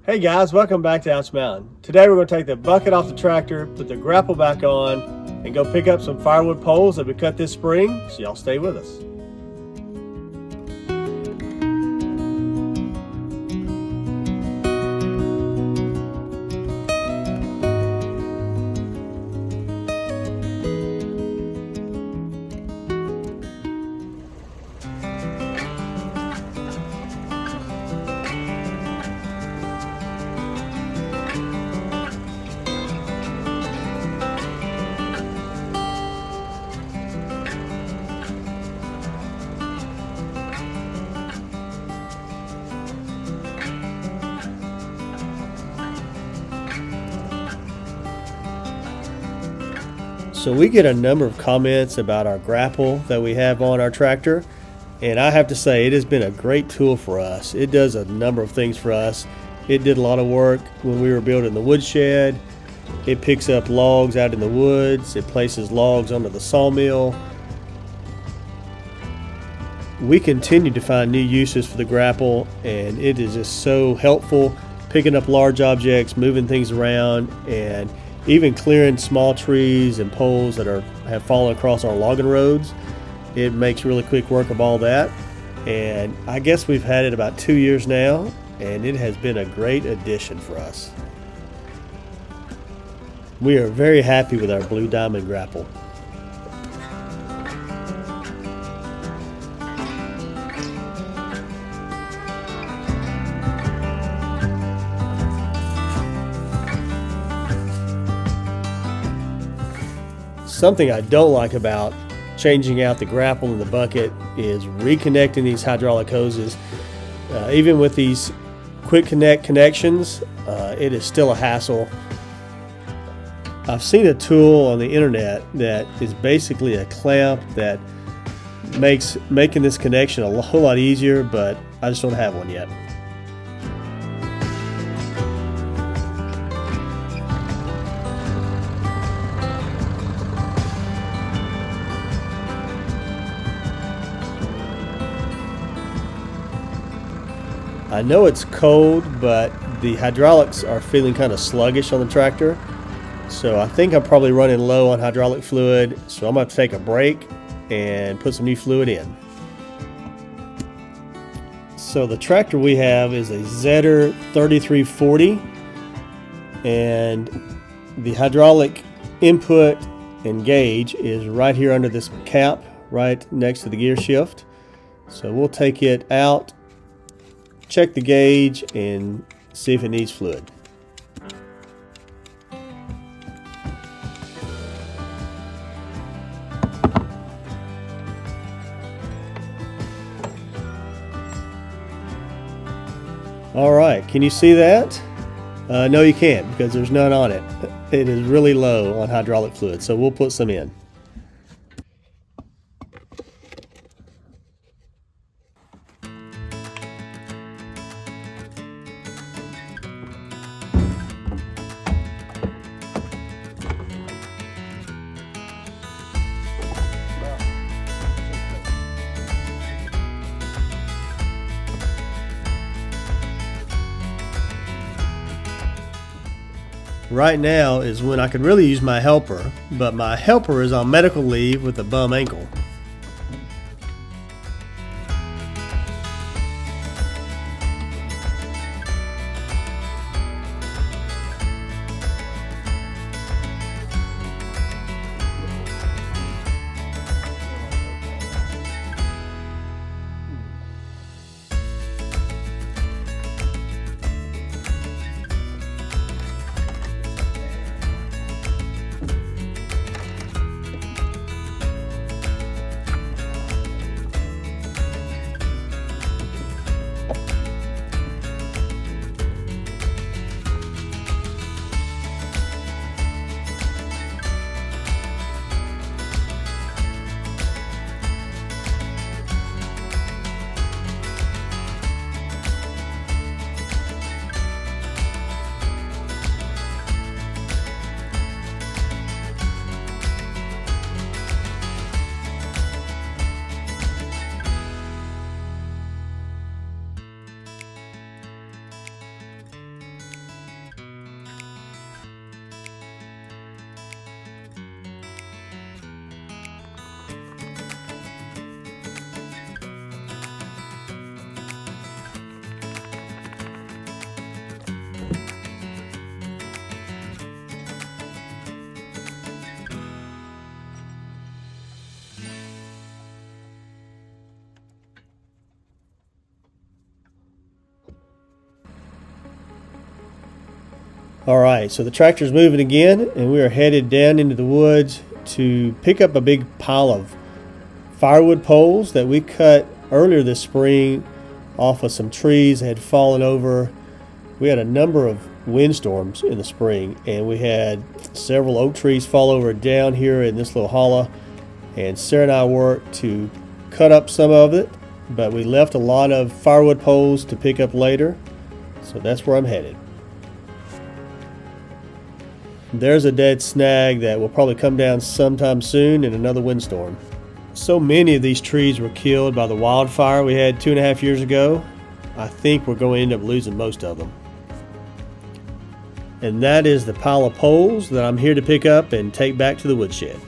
Hey guys, welcome back to Ouch Mountain. Today we're going to take the bucket off the tractor, put the grapple back on, and go pick up some firewood poles that we cut this spring, so y'all stay with us. So we get a number of comments about our grapple that we have on our tractor, and I have to say it has been a great tool for us. It does a number of things for us. It did a lot of work when we were building the woodshed. It picks up logs out in the woods. It places logs under the sawmill. We continue to find new uses for the grapple, and it is just so helpful picking up large objects, moving things around, and even clearing small trees and poles that have fallen across our logging roads. It makes really quick work of all that. And I guess we've had it about 2 years now, and it has been a great addition for us. We are very happy with our Blue Diamond grapple. Something I don't like about changing out the grapple in the bucket is reconnecting these hydraulic hoses. Even with these quick connect connections, it is still a hassle. I've seen a tool on the internet that is basically a clamp that makes making this connection a whole lot easier, but I just don't have one yet. I know it's cold, but the hydraulics are feeling kind of sluggish on the tractor. So I think I'm probably running low on hydraulic fluid. So I'm going to take a break and put some new fluid in. So the tractor we have is a Zetter 3340. And the hydraulic input and gauge is right here under this cap, right next to the gear shift. So we'll take it out, check the gauge, and see if it needs fluid. All right, can you see that? No, you can't, because there's none on it. It is really low on hydraulic fluid, so we'll put some in. Right now is when I could really use my helper, but my helper is on medical leave with a bum ankle. All right, so the tractor's moving again, and we are headed down into the woods to pick up a big pile of firewood poles that we cut earlier this spring off of some trees that had fallen over. We had a number of windstorms in the spring, and we had several oak trees fall over down here in this little hollow, and Sarah and I worked to cut up some of it, but we left a lot of firewood poles to pick up later, so that's where I'm headed. There's a dead snag that will probably come down sometime soon in another windstorm. So many of these trees were killed by the wildfire we had 2.5 years ago. I think we're going to end up losing most of them. And that is the pile of poles that I'm here to pick up and take back to the woodshed.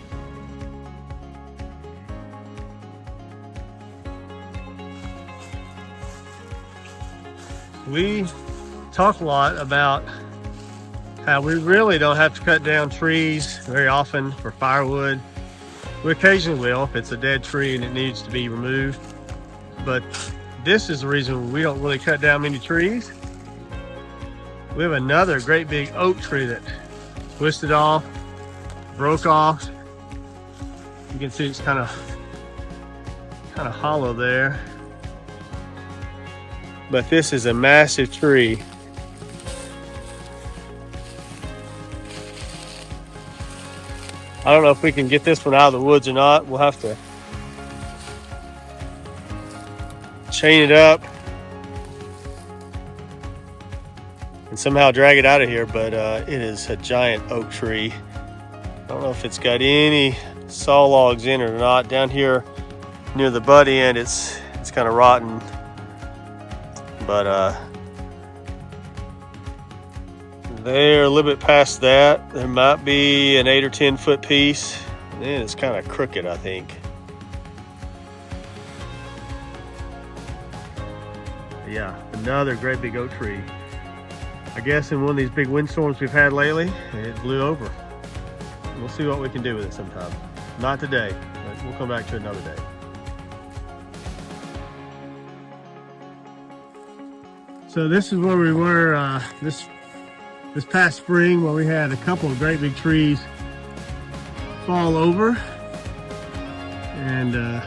We talk a lot about how we really don't have to cut down trees very often for firewood. We occasionally will if it's a dead tree and it needs to be removed. But this is the reason we don't really cut down many trees. We have another great big oak tree that twisted off, broke off. You can see it's kind of hollow there. But this is a massive tree. I don't know if we can get this one out of the woods or not. We'll have to chain it up and somehow drag it out of here, but it is a giant oak tree. I don't know if it's got any saw logs in it or not. Down here near the butt end, it's kind of rotten, but there, a little bit past that, there might be an 8 or 10 foot piece, and it's kind of crooked, I think. Yeah, another great big oak tree. I guess in one of these big windstorms we've had lately, it blew over. We'll see what we can do with it sometime. Not today, but we'll come back to it another day. So this is where we were this past spring, where we had a couple of great big trees fall over, and you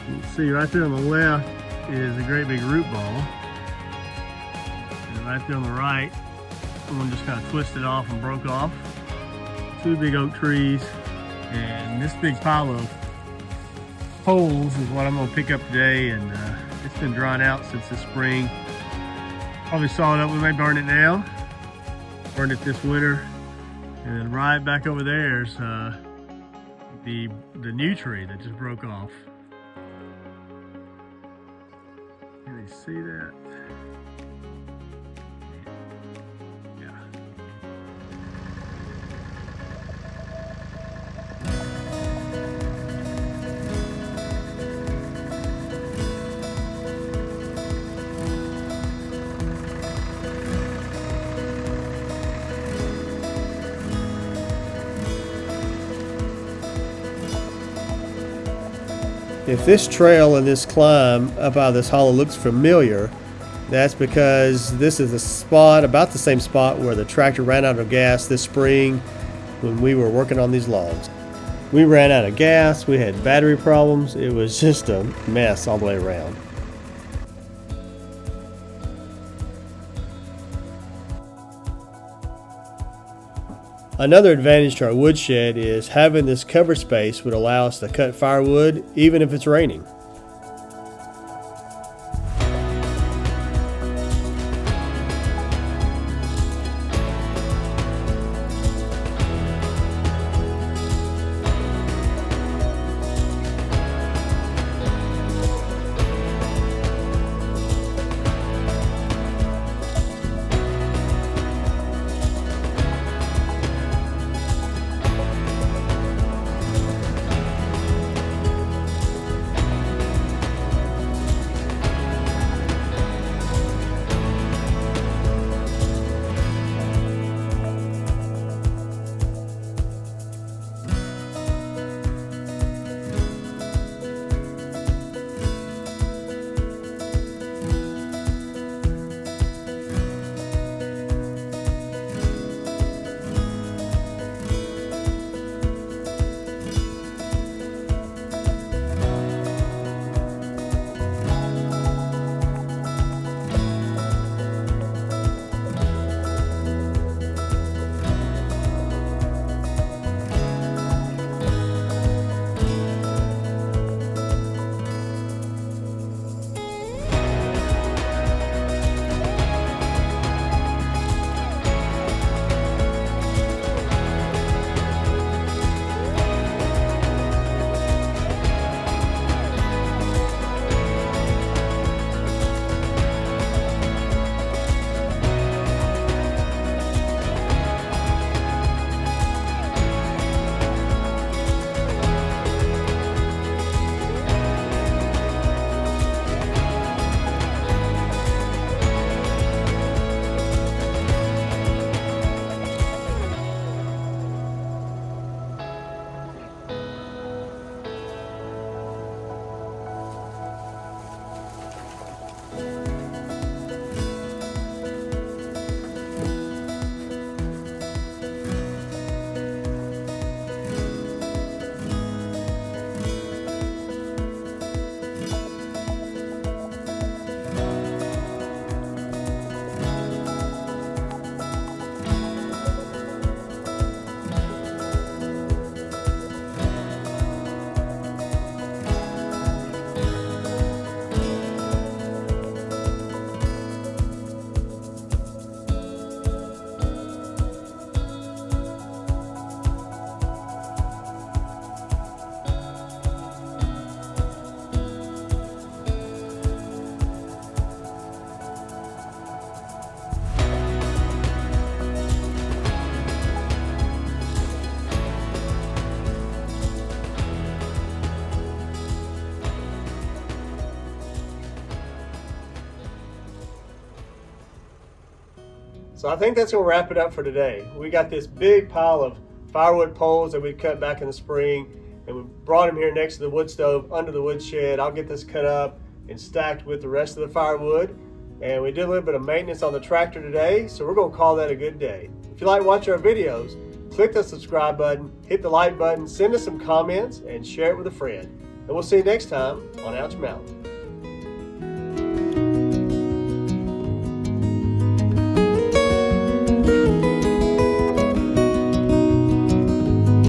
can see right there on the left is a great big root ball, and right there on the right, one just kind of twisted off and broke off. Two big oak trees, and this big pile of poles is what I'm going to pick up today, and it's been drying out since the spring. Probably saw it up, we may burn it now, burn it this winter, and then right back over there is the new tree that just broke off. Can you see that? Yeah. If this trail and this climb up out of this hollow looks familiar, that's because this is the spot, about the same spot where the tractor ran out of gas this spring when we were working on these logs. We ran out of gas, we had battery problems, it was just a mess all the way around. Another advantage to our woodshed is having this cover space would allow us to cut firewood even if it's raining. So I think that's going to wrap it up for today. We got this big pile of firewood poles that we cut back in the spring, and we brought them here next to the wood stove under the woodshed. I'll get this cut up and stacked with the rest of the firewood. And we did a little bit of maintenance on the tractor today, so we're going to call that a good day. If you like watching our videos, click the subscribe button, hit the like button, send us some comments, and share it with a friend. And we'll see you next time on Ouch Mountain.